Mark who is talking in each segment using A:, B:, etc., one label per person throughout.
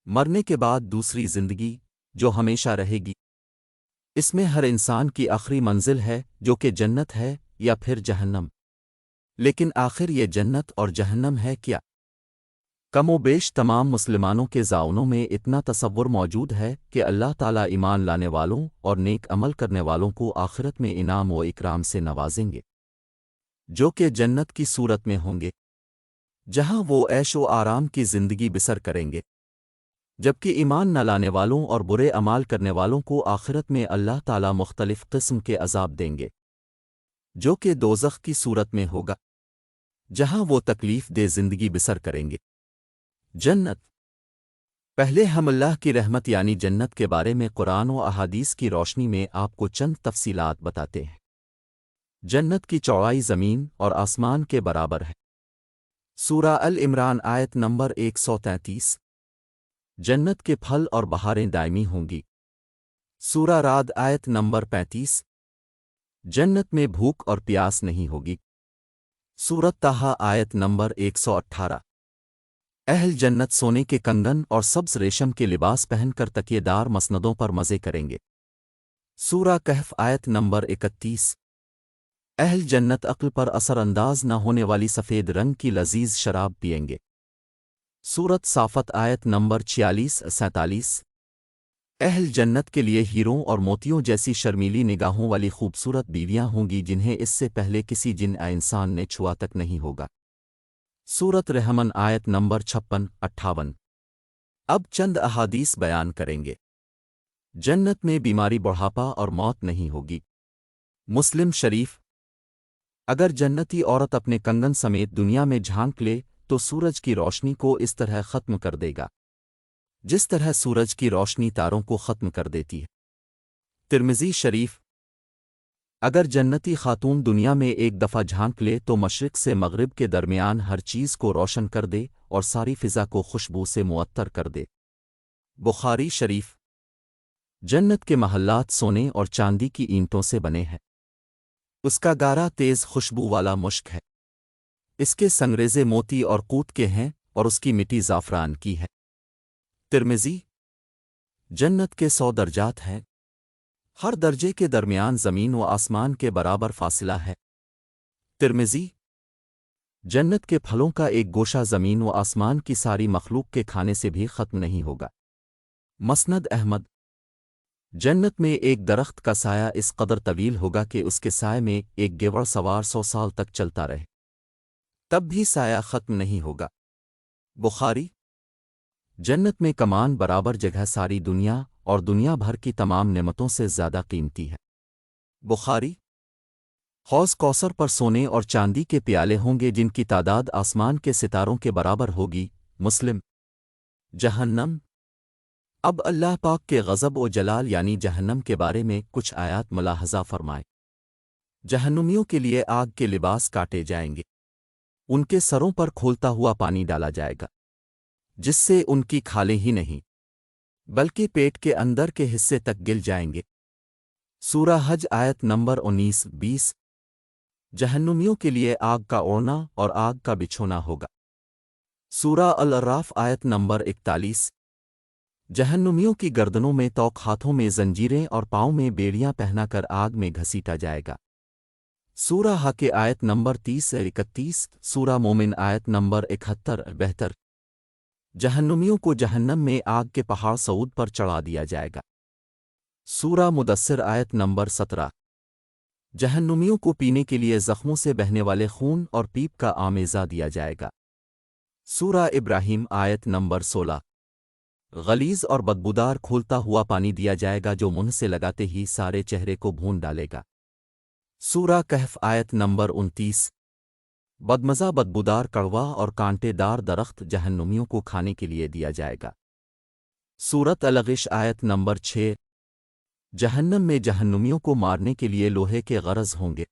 A: مرنے کے بعد دوسری زندگی جو ہمیشہ رہے گی۔ اس میں ہر انسان کی آخری منزل ہے جو کہ جنت ہے یا پھر جہنم۔ لیکن آخر یہ جنت اور جہنم ہے کیا؟ کم و بیش تمام مسلمانوں کے ذہنوں میں اتنا تصور موجود ہے کہ اللہ تعالیٰ ایمان لانے والوں اور نیک عمل کرنے والوں کو آخرت میں انعام و اکرام سے نوازیں گے، جو کہ جنت کی صورت میں ہوں گے، جہاں وہ عیش و آرام کی زندگی بسر کریں گے، جبکہ ایمان نہ لانے والوں اور برے اعمال کرنے والوں کو آخرت میں اللہ تعالیٰ مختلف قسم کے عذاب دیں گے، جو کہ دوزخ کی صورت میں ہوگا، جہاں وہ تکلیف دہ زندگی بسر کریں گے۔ جنت۔ پہلے ہم اللہ کی رحمت یعنی جنت کے بارے میں قرآن و احادیث کی روشنی میں آپ کو چند تفصیلات بتاتے ہیں۔ جنت کی چوڑائی زمین اور آسمان کے برابر ہے۔ سورہ العمران آیت نمبر 133۔ جنت کے پھل اور بہاریں دائمی ہوں گی۔ سورہ رعد آیت نمبر 35۔ جنت میں بھوک اور پیاس نہیں ہوگی۔ سورۃ طٰہٰ آیت نمبر 118۔ اہل جنت سونے کے کنگن اور سبز ریشم کے لباس پہن کر تکیے دار مسندوں پر مزے کریں گے۔ سورہ کہف آیت نمبر 31۔ اہل جنت عقل پر اثر انداز نہ ہونے والی سفید رنگ کی لذیذ شراب پئیں گے۔ سورۃ صافت آیت نمبر 46-47۔ اہل جنت کے لیے ہیروں اور موتیوں جیسی شرمیلی نگاہوں والی خوبصورت بیویاں ہوں گی جنہیں اس سے پہلے کسی جن یا انسان نے چھوا تک نہیں ہوگا۔ سورۃ رحمن آیت نمبر 56-58۔ اب چند احادیث بیان کریں گے۔ جنت میں بیماری، بڑھاپا اور موت نہیں ہوگی۔ مسلم شریف۔ اگر جنتی عورت اپنے کنگن سمیت دنیا میں جھانک لے تو سورج کی روشنی کو اس طرح ختم کر دے گا جس طرح سورج کی روشنی تاروں کو ختم کر دیتی ہے۔ ترمذی شریف۔ اگر جنتی خاتون دنیا میں ایک دفعہ جھانک لے تو مشرق سے مغرب کے درمیان ہر چیز کو روشن کر دے اور ساری فضا کو خوشبو سے معطر کر دے۔ بخاری شریف۔ جنت کے محلات سونے اور چاندی کی اینٹوں سے بنے ہیں۔ اس کا گارا تیز خوشبو والا مشک ہے۔ اس کے سنگریزے موتی اور قوت کے ہیں اور اس کی مٹی زعفران کی ہے۔ ترمذی۔ جنت کے 100 درجات ہیں۔ ہر درجے کے درمیان زمین و آسمان کے برابر فاصلہ ہے۔ ترمذی۔ جنت کے پھلوں کا ایک گوشہ زمین و آسمان کی ساری مخلوق کے کھانے سے بھی ختم نہیں ہوگا۔ مسند احمد۔ جنت میں ایک درخت کا سایہ اس قدر طویل ہوگا کہ اس کے سائے میں ایک گھوڑا سوار 100 سال تک چلتا رہے، تب بھی سایہ ختم نہیں ہوگا۔ بخاری۔ جنت میں کمان برابر جگہ ساری دنیا اور دنیا بھر کی تمام نعمتوں سے زیادہ قیمتی ہے۔ بخاری۔ حوض کوثر پر سونے اور چاندی کے پیالے ہوں گے جن کی تعداد آسمان کے ستاروں کے برابر ہوگی۔ مسلم۔ جہنم۔ اب اللہ پاک کے غضب و جلال یعنی جہنم کے بارے میں کچھ آیات ملاحظہ فرمائیں۔ جہنمیوں کے لیے آگ کے لباس کاٹے جائیں گے، ان کے سروں پر کھولتا ہوا پانی ڈالا جائے گا جس سے ان کی کھالیں ہی نہیں بلکہ پیٹ کے اندر کے حصے تک گل جائیں گے۔ سورہ حج آیت نمبر 19-20۔ جہنمیوں کے لیے آگ کا اوڑھنا اور آگ کا بچھونا ہوگا۔ سورہ الاعراف آیت نمبر 41۔ جہنمیوں کی گردنوں میں توق، ہاتھوں میں زنجیریں اور پاؤں میں بیڑیاں پہنا کر آگ میں گھسیٹا جائے گا۔ سورہ حق آیت نمبر 30-31۔ سورہ مومن آیت نمبر 71-72۔ جہنمیوں کو جہنم میں آگ کے پہاڑ صعود پر چڑھا دیا جائے گا۔ سورہ مدثر آیت نمبر 17۔ جہنمیوں کو پینے کے لیے زخموں سے بہنے والے خون اور پیپ کا آمیزہ دیا جائے گا۔ سورہ ابراہیم آیت نمبر 16۔ غلیظ اور بدبودار کھولتا ہوا پانی دیا جائے گا جو منہ سے لگاتے ہی سارے چہرے کو بھون ڈالے گا۔ سورہ کہف آیت نمبر 29۔ بدمزہ، بدبودار، کڑوا اور کانٹے دار درخت جہنمیوں کو کھانے کے لیے دیا جائے گا۔ سورۃ الغش آیت نمبر 6۔ جہنم میں جہنمیوں کو مارنے کے لیے لوہے کے غرض ہوں گے۔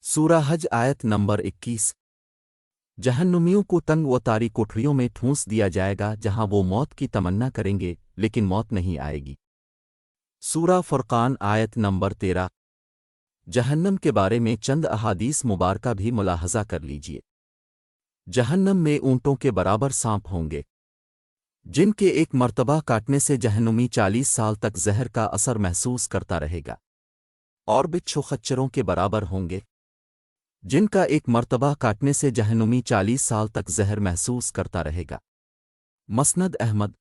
A: سورہ حج آیت نمبر 21۔ جہنمیوں کو تنگ و تاری کوٹھریوں میں ٹھونس دیا جائے گا جہاں وہ موت کی تمنا کریں گے لیکن موت نہیں آئے گی۔ سورہ فرقان آیت نمبر 13۔ جہنم کے بارے میں چند احادیث مبارکہ بھی ملاحظہ کر لیجیے۔ جہنم میں اونٹوں کے برابر سانپ ہوں گے۔ جن کے ایک مرتبہ کاٹنے سے جہنمی 40 سال تک زہر کا اثر محسوس کرتا رہے گا اور بچھو خچروں کے برابر ہوں گے جن کا ایک مرتبہ کاٹنے سے جہنمی 40 سال تک زہر محسوس کرتا رہے گا۔ مسند احمد۔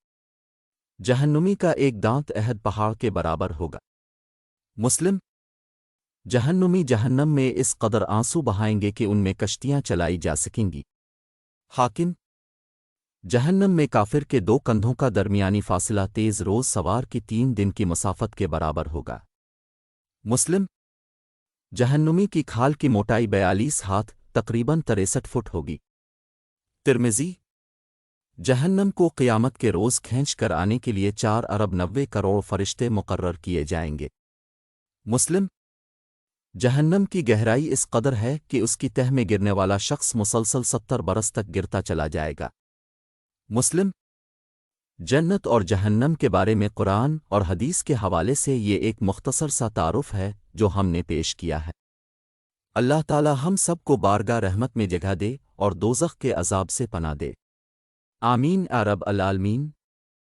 A: جہنمی کا ایک دانت احد پہاڑ کے برابر ہوگا۔ مسلم۔ جہنمی جہنم میں اس قدر آنسو بہائیں گے کہ ان میں کشتیاں چلائی جا سکیں گی۔ حاکم۔ جہنم میں کافر کے 2 کندھوں کا درمیانی فاصلہ تیز روز سوار کی 3 دن کی مسافت کے برابر ہوگا۔ مسلم۔ جہنمی کی کھال کی موٹائی 42 ہاتھ تقریباً 63 فٹ ہوگی۔ ترمذی۔ جہنم کو قیامت کے روز کھینچ کر آنے کے لیے 4 ارب 90 کروڑ فرشتے مقرر کیے جائیں گے۔ مسلم۔ جہنم کی گہرائی اس قدر ہے کہ اس کی تہ میں گرنے والا شخص مسلسل 70 برس تک گرتا چلا جائے گا۔ مسلم۔ جنت اور جہنم کے بارے میں قرآن اور حدیث کے حوالے سے یہ ایک مختصر سا تعارف ہے جو ہم نے پیش کیا ہے۔ اللہ تعالی ہم سب کو بارگاہ رحمت میں جگہ دے اور دوزخ کے عذاب سے پناہ دے۔ آمین یا رب العالمین۔